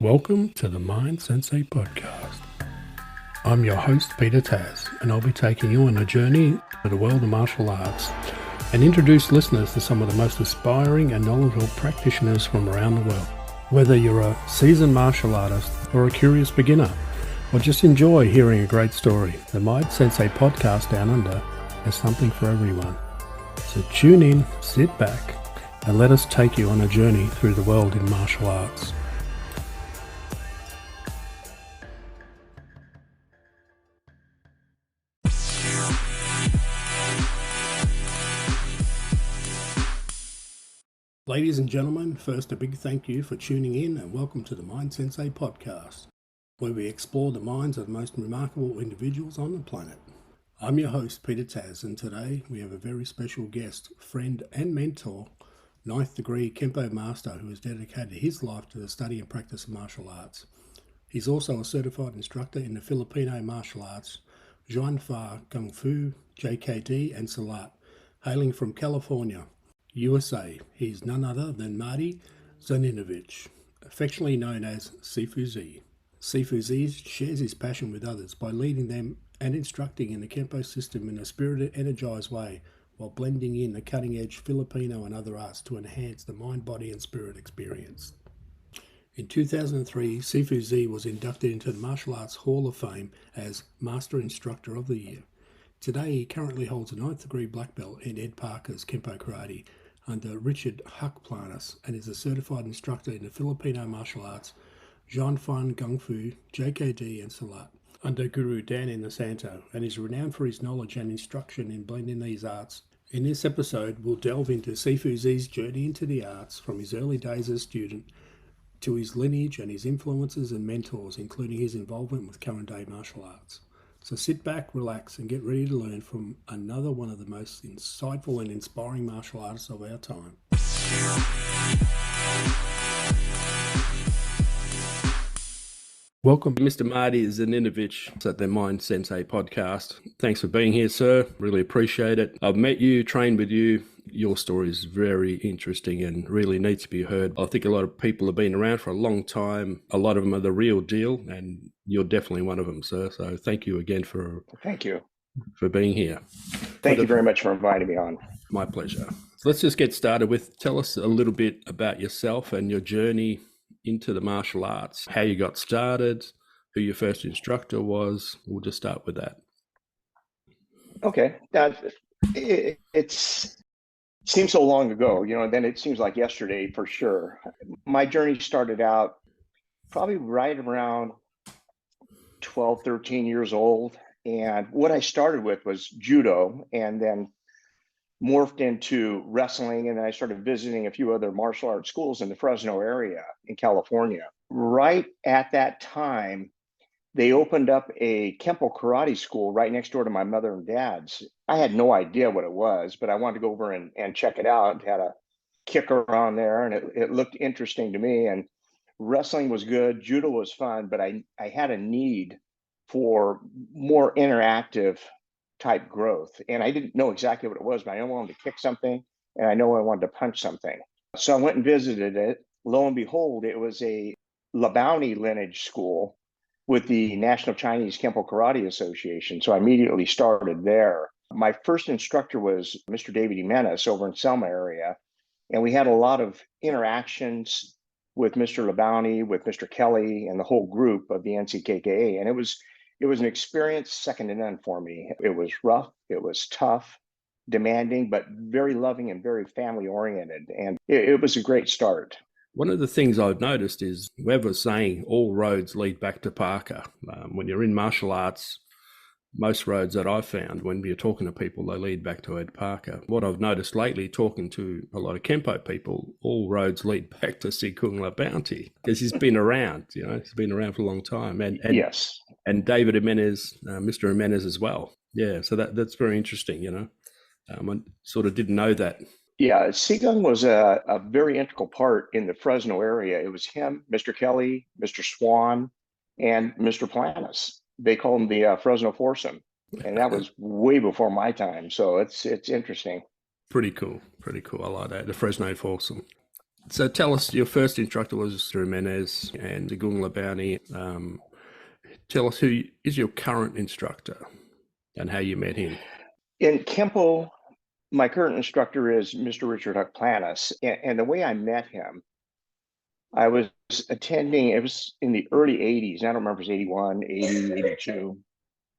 Welcome to the Mind Sensei podcast. I'm your host, Peter Tas, and I'll be taking you on a journey to the world of martial arts and introduce listeners to some of the most aspiring and knowledgeable practitioners from around the world. Whether you're a seasoned martial artist or a curious beginner, or just enjoy hearing a great story, the Mind Sensei podcast Down Under has something for everyone. So tune in, sit back, and let us take you on a journey through the world in martial arts. Ladies and gentlemen, first a big thank you for tuning in and welcome to the Mind Sensei podcast, where we explore the minds of the most remarkable individuals on the planet. I'm your host, Peter Tas, and today we have a very special guest, friend and mentor, 9th degree Kenpo master who has dedicated his life to the study and practice of martial arts. He's also a certified instructor in the Filipino Martial Arts, Jun Fan Gung Fu, JKD and Silat, hailing from California, USA. He's none other than Marty Zaninovich, affectionately known as Sifu Z. Sifu Z shares his passion with others by leading them and instructing in the Kenpo System in a spirited, energized way while blending in the cutting-edge Filipino and other arts to enhance the mind, body and spirit experience. In 2003, Sifu Z was inducted into the Martial Arts Hall of Fame as Master Instructor of the Year. Today, he currently holds a 9th degree black belt in Ed Parker's Kenpo Karate under Richard Huck Planas and is a certified instructor in the Filipino Martial Arts, Jun Fan Gung Fu, JKD and Silat under Guro Dan Inosanto, and is renowned for his knowledge and instruction in blending these arts. In this episode, we'll delve into Sifu Z's journey into the arts from his early days as a student to his lineage and his influences and mentors, including his involvement with current day martial arts. So sit back, relax, and get ready to learn from another one of the most insightful and inspiring martial artists of our time. Welcome, Mr. Marty Zaninovich at the Mind Sensei podcast. Thanks for being here, sir. Really appreciate it. I've met you, trained with you. Your story is very interesting and really needs to be heard. I think a lot of people have been around for a long time. A lot of them are the real deal, and you're definitely one of them, sir. So thank you again for being here. Thank you very much for inviting me on. My pleasure. So let's just get started with, tell us a little bit about yourself and your journey into the martial arts, how you got started, who your first instructor was. We'll just start with that. Okay. It seems so long ago, then it seems like yesterday for sure. My journey started out probably right around 12, 13 years old. And what I started with was Judo, and then morphed into wrestling. And then I started visiting a few other martial arts schools in the Fresno area in California. Right at that time, they opened up a Kenpo Karate school right next door to my mother and dad's. I had no idea what it was, but I wanted to go over and check it out. It had a kicker on there, and it looked interesting to me. And wrestling was good. Judo was fun, but I had a need for more interactive type growth. And I didn't know exactly what it was, but I know I wanted to kick something, and I know I wanted to punch something. So I went and visited it. Lo and behold, it was a LaBounty lineage school with the National Chinese Kenpo Karate Association. So I immediately started there. My first instructor was Mr. Jimenez over in Selma area. And we had a lot of interactions with Mr. LaBounty, with Mr. Kelly, and the whole group of the NCKKA. And it was an experience second to none for me. It was rough, it was tough, demanding, but very loving and very family oriented. And it was a great start. One of the things I've noticed is whoever's saying all roads lead back to Parker. When you're in martial arts, most roads that I've found, when you're talking to people, they lead back to Ed Parker. What I've noticed lately, talking to a lot of Kenpo people, all roads lead back to Sikung LaBounty, because he's been around, he's been around for a long time. And yes. And David Jimenez, Mr. Jimenez as well. Yeah, so that's very interesting, I sort of didn't know that. Yeah, Sigung was a very integral part in the Fresno area. It was him, Mr. Kelly, Mr. Swan, and Mr. Planas. They called him the Fresno foursome, and that was way before my time. So it's interesting. Pretty cool. I like that, the Fresno foursome. So tell us, your first instructor was Jimenez and LaBounty. Tell us who is your current instructor and how you met him. In Kenpo, my current instructor is Mr. Richard Planas. And the way I met him, I was attending, it was in the early 80s. I don't remember if it was 81, 80, 82.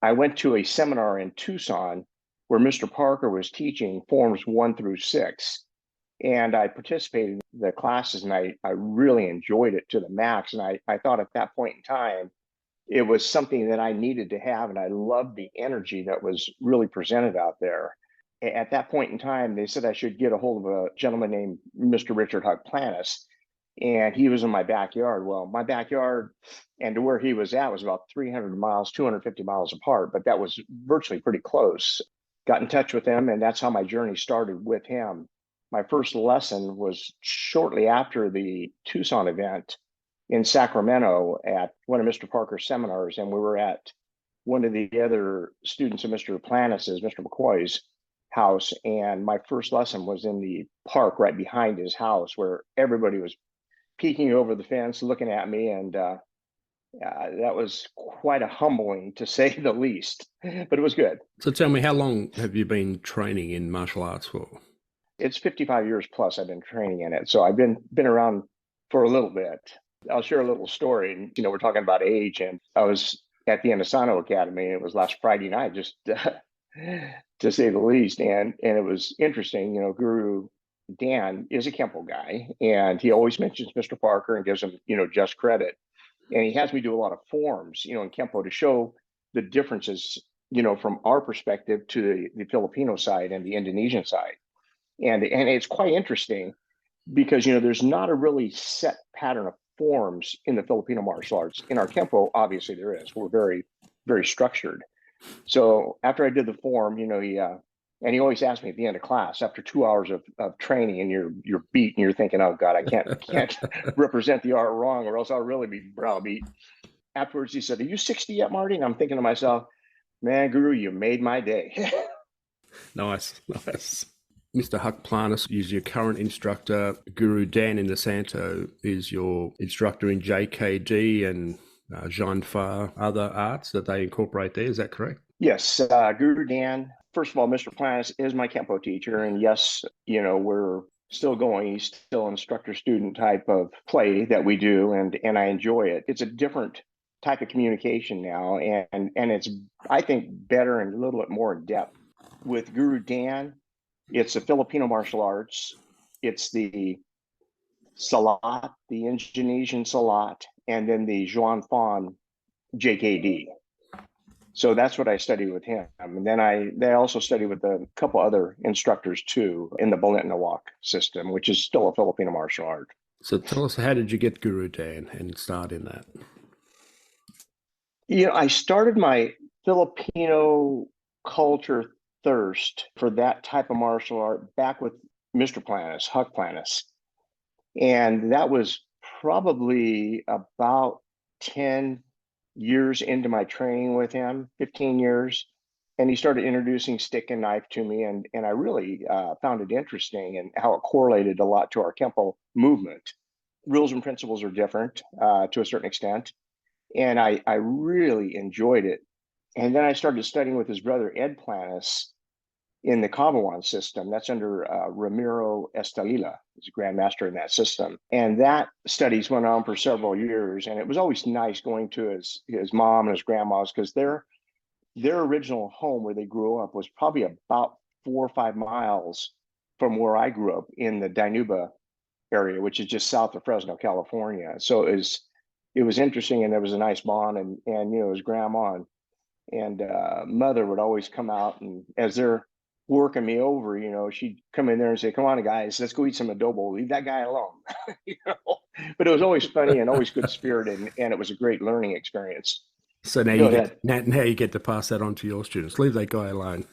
I went to a seminar in Tucson where Mr. Parker was teaching forms 1 through 6. And I participated in the classes, and I really enjoyed it to the max. And I thought at that point in time, it was something that I needed to have. And I loved the energy that was really presented out there. At that point in time, they said I should get a hold of a gentleman named Mr. Richard Planas. And he was in my backyard. Well, my backyard and to where he was at was about 300 miles, 250 miles apart, but that was virtually pretty close. Got in touch with him, and that's how my journey started with him. My first lesson was shortly after the Tucson event in Sacramento at one of Mr. Parker's seminars, and we were at one of the other students of Mr. Planas's, Mr. McCoy's house, and my first lesson was in the park right behind his house where everybody was peeking over the fence, looking at me, and that was quite a humbling, to say the least, but it was good. So tell me, how long have you been training in martial arts for? It's 55 years plus I've been training in it. So I've been around for a little bit. I'll share a little story. You know, we're talking about age, and I was at the Inosanto Academy, and it was last Friday night, just to say the least. And it was interesting. You know, Guru Dan is a Kenpo guy, and he always mentions Mr. Parker and gives him, you know, just credit. And he has me do a lot of forms, you know, in Kenpo to show the differences, you know, from our perspective to the Filipino side and the Indonesian side. And it's quite interesting because, you know, there's not a really set pattern of forms in the Filipino martial arts. In our Kenpo, obviously there is. We're very, very structured. So after I did the form, you know, he always asked me at the end of class, after 2 hours of training, and you're beat and you're thinking, oh God, I can't represent the art wrong, or else I'll really be browbeat. Afterwards, he said, "Are you 60 yet, Marty?" And I'm thinking to myself, man, Guru, you made my day. Nice. Mr. Planas is your current instructor. Guru Dan Inosanto is your instructor in JKD and Jun Fan Other Arts that they incorporate there. Is that correct? Yes. Guru Dan, first of all, Mr. Planas is my Kenpo teacher. And yes, you know, we're still going. He's still an instructor-student type of play that we do, and I enjoy it. It's a different type of communication now, and it's, I think, better and a little bit more in depth. With Guru Dan, it's the Filipino martial arts. It's the Silat, the Indonesian Silat, and then the Jun Fan JKD. So that's what I studied with him. And then I also studied with a couple other instructors too in the Balintawak system, which is still a Filipino martial art. So tell us, how did you get Guru Dan and start in that? You know, I started my Filipino culture thirst for that type of martial art back with Mr. Planas, Planas. And that was probably about 10 years into my training with him, 15 years. And he started introducing stick and knife to me. And I really found it interesting and how it correlated a lot to our Kenpo movement. Rules and principles are different to a certain extent. And I really enjoyed it. And then I started studying with his brother, Ed Planas, in the Cabawan system. That's under Ramiro Estalila. He's a grandmaster in that system. And that studies went on for several years. And it was always nice going to his mom and his grandma's, because their original home where they grew up was probably about 4 or 5 miles from where I grew up in the Dinuba area, which is just south of Fresno, California. So it was interesting, and there was a nice bond, and you know, his grandma and mother would always come out, and as they're working me over, you know, she'd come in there and say, "Come on, guys, let's go eat some adobo. Leave that guy alone." You know? But it was always funny and always good spirited, and it was a great learning experience. So now you get to pass that on to your students. Leave that guy alone.